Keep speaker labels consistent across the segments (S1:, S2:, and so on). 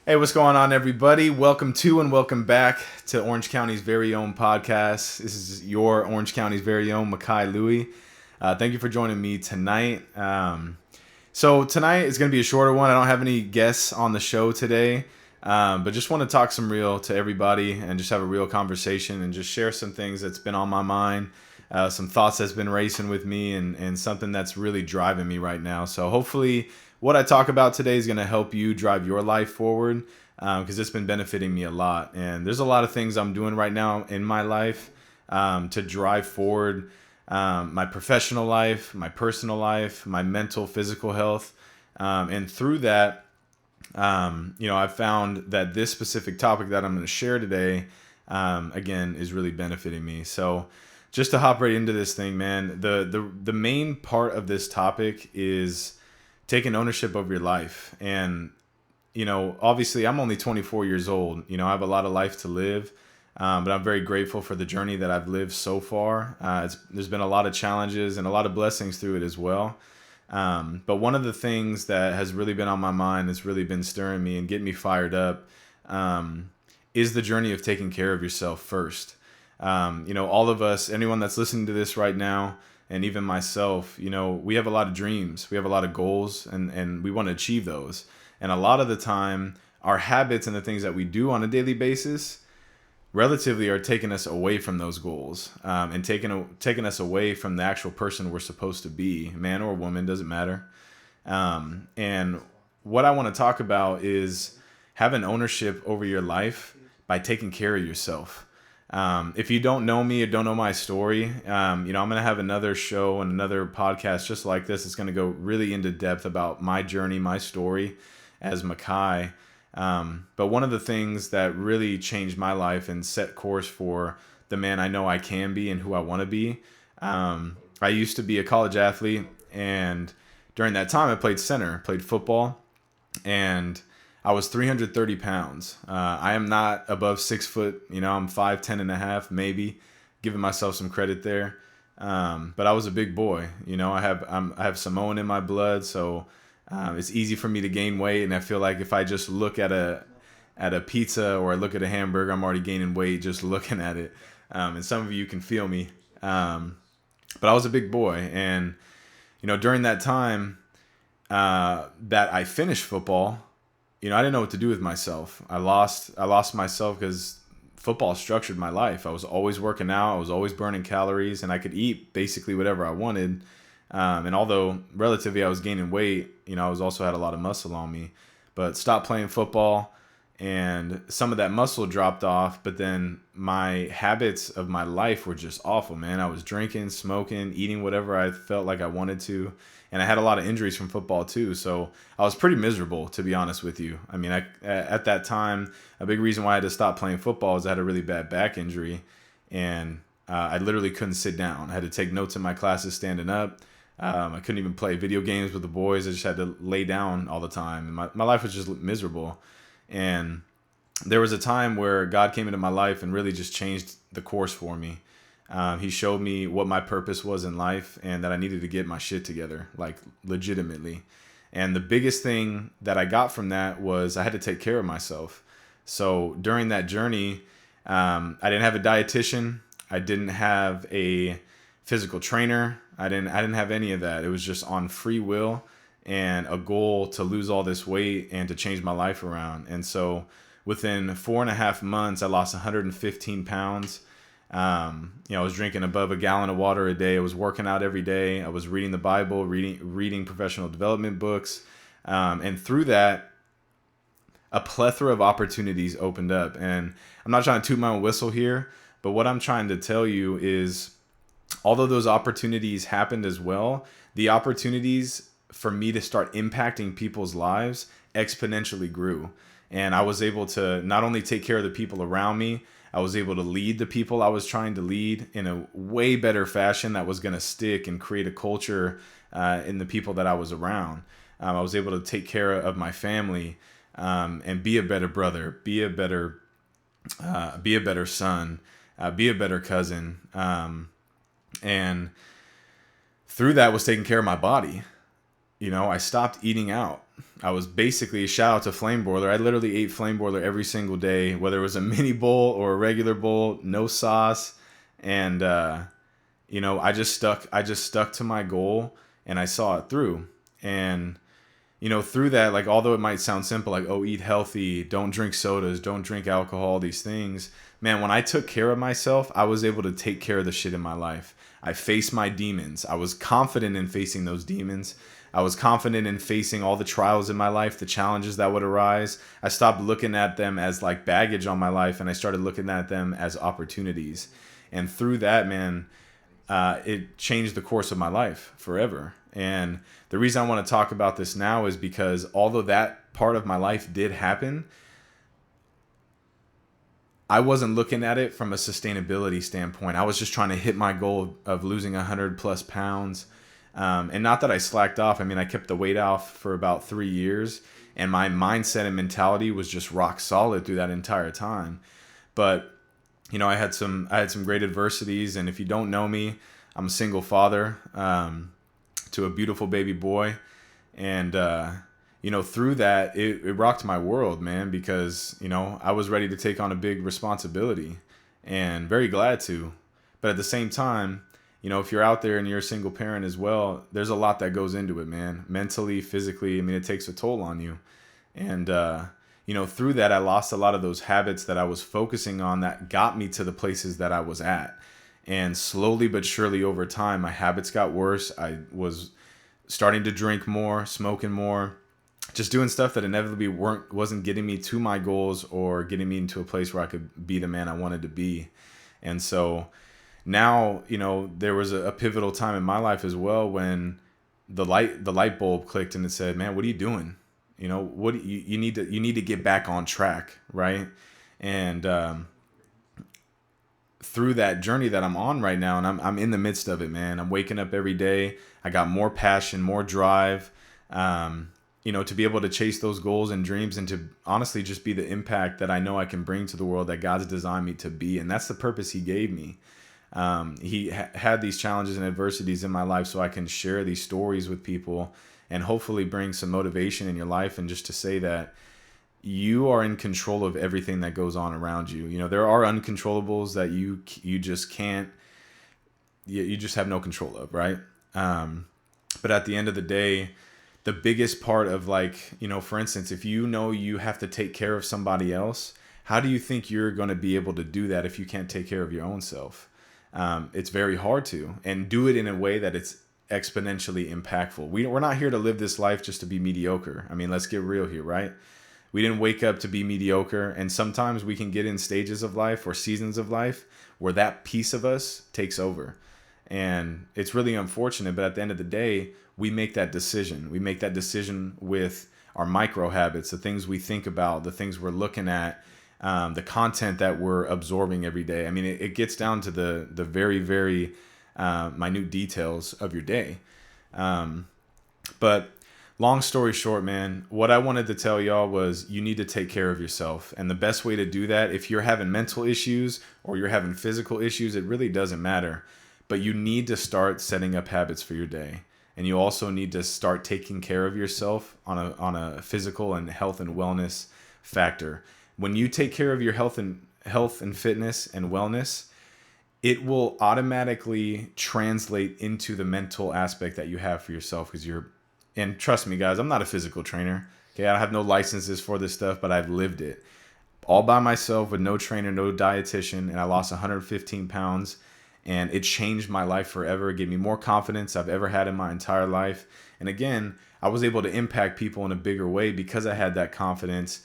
S1: Hey, what's going on, everybody? Welcome to and welcome back to Orange County's very own podcast. This is your Orange County's very own Makai Louie. Thank you for joining me tonight. So tonight is going to be a shorter one. I don't have any guests on the show today, but just want to talk some real to everybody and just have a real conversation and just share some things that's been on my mind, some thoughts that's been racing with me, and something that's really driving me right now. So hopefully what I talk about today is going to help you drive your life forward because it's been benefiting me a lot. And there's a lot of things I'm doing right now in my life to drive forward my professional life, my personal life, my mental, physical health. And through that, I've found that this specific topic that I'm going to share today, again, is really benefiting me. So just to hop right into this thing, man, the main part of this topic is taking ownership of your life. And, obviously I'm only 24 years old. I have a lot of life to live, but I'm very grateful for the journey that I've lived so far. There's been a lot of challenges and a lot of blessings through it as well. But one of the things that has really been on my mind, that's really been stirring me and getting me fired up, is the journey of taking care of yourself first. All of us, anyone that's listening to this right now, and even myself, we have a lot of dreams, we have a lot of goals, and we want to achieve those. And a lot of the time, our habits and the things that we do on a daily basis relatively are taking us away from those goals, and taking us away from the actual person we're supposed to be, man or woman, doesn't matter. And what I want to talk about is having ownership over your life by taking care of yourself. If you don't know me or don't know my story, I'm going to have another show and another podcast just like this. It's going to go really into depth about my journey, my story as Makai. But one of the things that really changed my life and set course for the man I know I can be and who I want to be. I used to be a college athlete, and during that time I played center, played football, and I was 330 pounds. I am not above 6 foot. I'm 5'10" and a half, maybe, giving myself some credit there. But I was a big boy. I have Samoan in my blood, so it's easy for me to gain weight. And I feel like if I just look at a pizza or I look at a hamburger, I'm already gaining weight just looking at it. And some of you can feel me. But I was a big boy, and during that time that I finished football, I didn't know what to do with myself. I lost myself because football structured my life. I was always working out. I was always burning calories, and I could eat basically whatever I wanted. And although relatively I was gaining weight, I was also had a lot of muscle on me. But stopped playing football, and some of that muscle dropped off. But then my habits of my life were just awful, man. I was drinking, smoking, eating whatever I felt like I wanted to. And I had a lot of injuries from football too. So I was pretty miserable, to be honest with you. I mean, at that time, a big reason why I had to stop playing football is I had a really bad back injury. And I literally couldn't sit down. I had to take notes in my classes standing up. I couldn't even play video games with the boys. I just had to lay down all the time. And my life was just miserable. And there was a time where God came into my life and really just changed the course for me. He showed me what my purpose was in life and that I needed to get my shit together, like legitimately. And the biggest thing that I got from that was I had to take care of myself. So during that journey, I didn't have a dietitian. I didn't have a physical trainer. I didn't have any of that. It was just on free will and a goal to lose all this weight and to change my life around. And so within 4.5 months, I lost 115 pounds. I was drinking above a gallon of water a day. I was working out every day. I was reading the Bible, reading professional development books. And through that, a plethora of opportunities opened up. And I'm not trying to toot my own whistle here, but what I'm trying to tell you is, although those opportunities happened as well, the opportunities for me to start impacting people's lives exponentially grew. And I was able to not only take care of the people around me, I was able to lead the people I was trying to lead in a way better fashion that was going to stick and create a culture in the people that I was around. I was able to take care of my family and be a better brother, be a better son, be a better cousin. And through that was taking care of my body. I stopped eating out. I was basically, shout out to Flame Broiler. I literally ate Flame Broiler every single day, whether it was a mini bowl or a regular bowl, no sauce. And, I just stuck to my goal and I saw it through. And, through that, like, although it might sound simple, like, oh, eat healthy, don't drink sodas, don't drink alcohol, these things, man, when I took care of myself, I was able to take care of the shit in my life. I faced my demons. I was confident in facing those demons. I was confident in facing all the trials in my life, the challenges that would arise. I stopped looking at them as like baggage on my life, and I started looking at them as opportunities. And through that, man, it changed the course of my life forever. And the reason I want to talk about this now is because although that part of my life did happen, I wasn't looking at it from a sustainability standpoint. I was just trying to hit my goal of losing 100 plus pounds. And not that I slacked off. I mean, I kept the weight off for about 3 years, and my mindset and mentality was just rock solid through that entire time. But, I had some great adversities. And if you don't know me, I'm a single father, to a beautiful baby boy. And, through that, it rocked my world, man, because, I was ready to take on a big responsibility and very glad to. But at the same time, if you're out there and you're a single parent as well, there's a lot that goes into it, man. Mentally, physically, I mean, it takes a toll on you. And, through that, I lost a lot of those habits that I was focusing on that got me to the places that I was at. And slowly but surely over time, my habits got worse. I was starting to drink more, smoking more, just doing stuff that inevitably wasn't getting me to my goals or getting me into a place where I could be the man I wanted to be. And so now, there was a pivotal time in my life as well when the light bulb clicked and it said, man, what are you doing? What you need to get back on track. Right. And, through that journey that I'm on right now, and I'm in the midst of it, man, I'm waking up every day. I got more passion, more drive, to be able to chase those goals and dreams and to honestly just be the impact that I know I can bring to the world that God's designed me to be. And that's the purpose he gave me. He had these challenges and adversities in my life so I can share these stories with people and hopefully bring some motivation in your life, and just to say that you are in control of everything that goes on around you. There are uncontrollables that you just can't, you just have no control of, right? But at the end of the day, the biggest part of, like, for instance, if you have to take care of somebody else, how do you think you're going to be able to do that if you can't take care of your own self? It's very hard to, and do it in a way that it's exponentially impactful. We're not here to live this life just to be mediocre. I mean, let's get real here, right? We didn't wake up to be mediocre. And sometimes we can get in stages of life or seasons of life where that piece of us takes over. And it's really unfortunate. But at the end of the day, we make that decision. We make that decision with our micro habits, the things we think about, the things we're looking at, the content that we're absorbing every day. I mean, it gets down to the very, very minute details of your day. But long story short, man, what I wanted to tell y'all was you need to take care of yourself. And the best way to do that, if you're having mental issues or you're having physical issues, it really doesn't matter. But you need to start setting up habits for your day. And you also need to start taking care of yourself on a physical and health and wellness factor. When you take care of your health and fitness and wellness, it will automatically translate into the mental aspect that you have for yourself, because and trust me, guys, I'm not a physical trainer. Okay, I have no licenses for this stuff, but I've lived it all by myself with no trainer, no dietitian, and I lost 115 pounds, and it changed my life forever. It gave me more confidence I've ever had in my entire life. And again, I was able to impact people in a bigger way because I had that confidence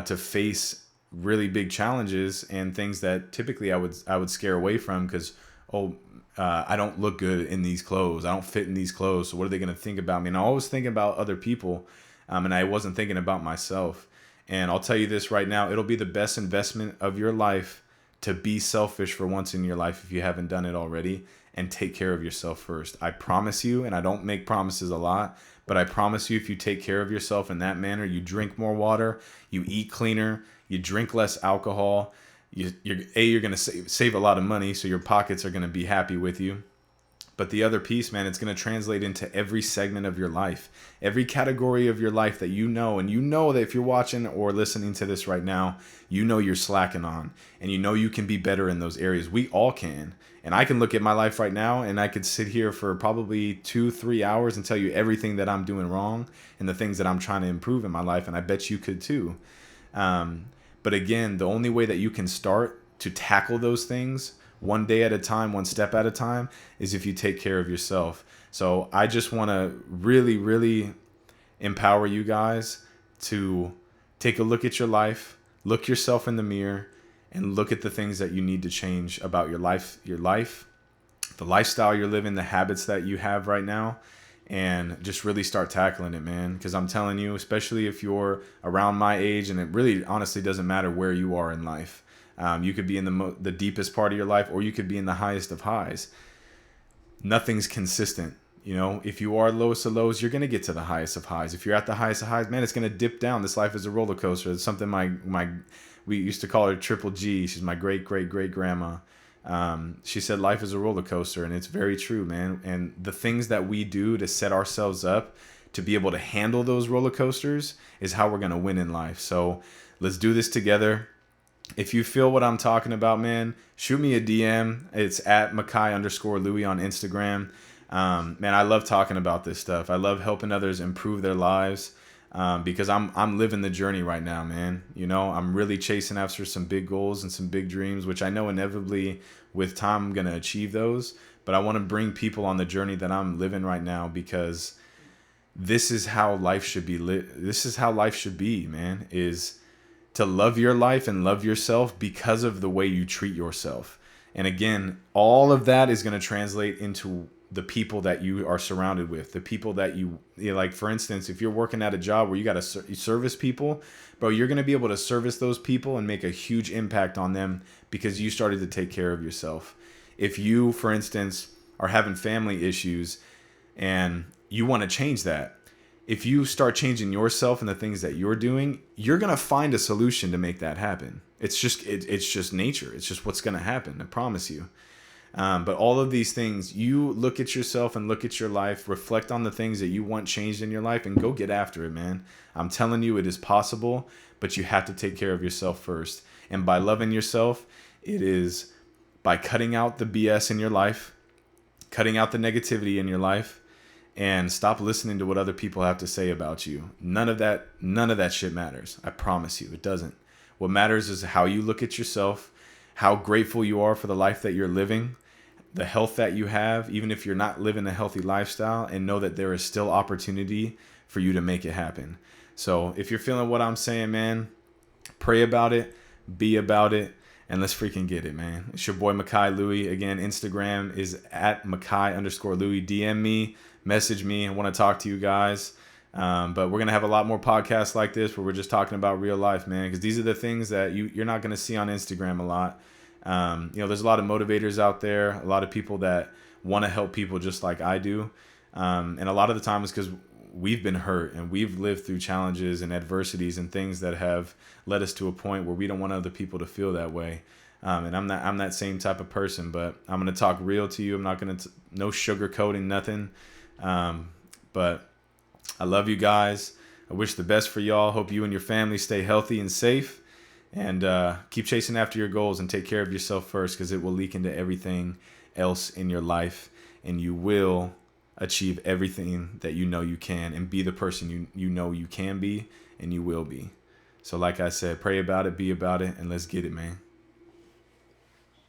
S1: to face really big challenges and things that typically I would scare away from because, I don't look good in these clothes. I don't fit in these clothes. So what are they going to think about me? And I always think about other people, and I wasn't thinking about myself. And I'll tell you this right now, it'll be the best investment of your life to be selfish for once in your life if you haven't done it already, and take care of yourself first. I promise you, and I don't make promises a lot, but I promise you, if you take care of yourself in that manner, you drink more water, you eat cleaner, you drink less alcohol, you're going to save a lot of money, so your pockets are going to be happy with you. But the other piece, man, it's going to translate into every segment of your life, every category of your life that you know. And you know that if you're watching or listening to this right now, you know you're slacking on, and you know you can be better in those areas. We all can. And I can look at my life right now and I could sit here for probably 2-3 hours and tell you everything that I'm doing wrong and the things that I'm trying to improve in my life. And I bet you could too. But again, the only way that you can start to tackle those things one day at a time, one step at a time, is if you take care of yourself. So I just want to really, really empower you guys to take a look at your life, look yourself in the mirror, and look at the things that you need to change about your life, the lifestyle you're living, the habits that you have right now, and just really start tackling it, man. Because I'm telling you, especially if you're around my age, and it really honestly doesn't matter where you are in life. You could be in the deepest part of your life, or you could be in the highest of highs. Nothing's consistent. You know, if you are lowest of lows, you're going to get to the highest of highs. If you're at the highest of highs, man, it's going to dip down. This life is a roller coaster. It's something we used to call her Triple G. She's my great grandma. She said life is a roller coaster, and it's very true, man. And the things that we do to set ourselves up to be able to handle those roller coasters is how we're going to win in life. So let's do this together. If you feel what I'm talking about, man, shoot me a DM. It's at Makai_Louie on Instagram. Man, I love talking about this stuff. I love helping others improve their lives, because I'm living the journey right now, man. You know, I'm really chasing after some big goals and some big dreams, which I know inevitably with time I'm going to achieve those. But I want to bring people on the journey that I'm living right now, because this is how life should be This is how life should be, man, is to love your life and love yourself because of the way you treat yourself. And again, all of that is going to translate into the people that you are surrounded with, the people that you know, like, for instance, if you're working at a job where you got to service people, bro, you're going to be able to service those people and make a huge impact on them because you started to take care of yourself. If you, for instance, are having family issues and you want to change that, if you start changing yourself and the things that you're doing, you're going to find a solution to make that happen. It's just nature. It's just what's going to happen. I promise you. But all of these things, you look at yourself and look at your life, reflect on the things that you want changed in your life, and go get after it, man. I'm telling you, it is possible, but you have to take care of yourself first. And by loving yourself, it is by cutting out the BS in your life, cutting out the negativity in your life, and stop listening to what other people have to say about you. None of that shit matters. I promise you, it doesn't. What matters is how you look at yourself, how grateful you are for the life that you're living, the health that you have, even if you're not living a healthy lifestyle, and know that there is still opportunity for you to make it happen. So if you're feeling what I'm saying, man, pray about it, be about it, and let's freaking get it, man. It's your boy Makai Louie. Again, Instagram is at Makai_Louie. DM me, message me. I want to talk to you guys. But we're going to have a lot more podcasts like this where we're just talking about real life, man, because these are the things that you're not going to see on Instagram a lot. You know, there's a lot of motivators out there, a lot of people that want to help people just like I do. And a lot of the time it's because we've been hurt and we've lived through challenges and adversities and things that have led us to a point where we don't want other people to feel that way. And I'm that same type of person, but I'm going to talk real to you. I'm not going to, no sugarcoating, nothing. But I love you guys. I wish the best for y'all. Hope you and your family stay healthy and safe, and keep chasing after your goals and take care of yourself first, because it will leak into everything else in your life, and you will achieve everything that you know you can and be the person you know you can be and you will be. So like I said, pray about it, be about it, and let's get it, man.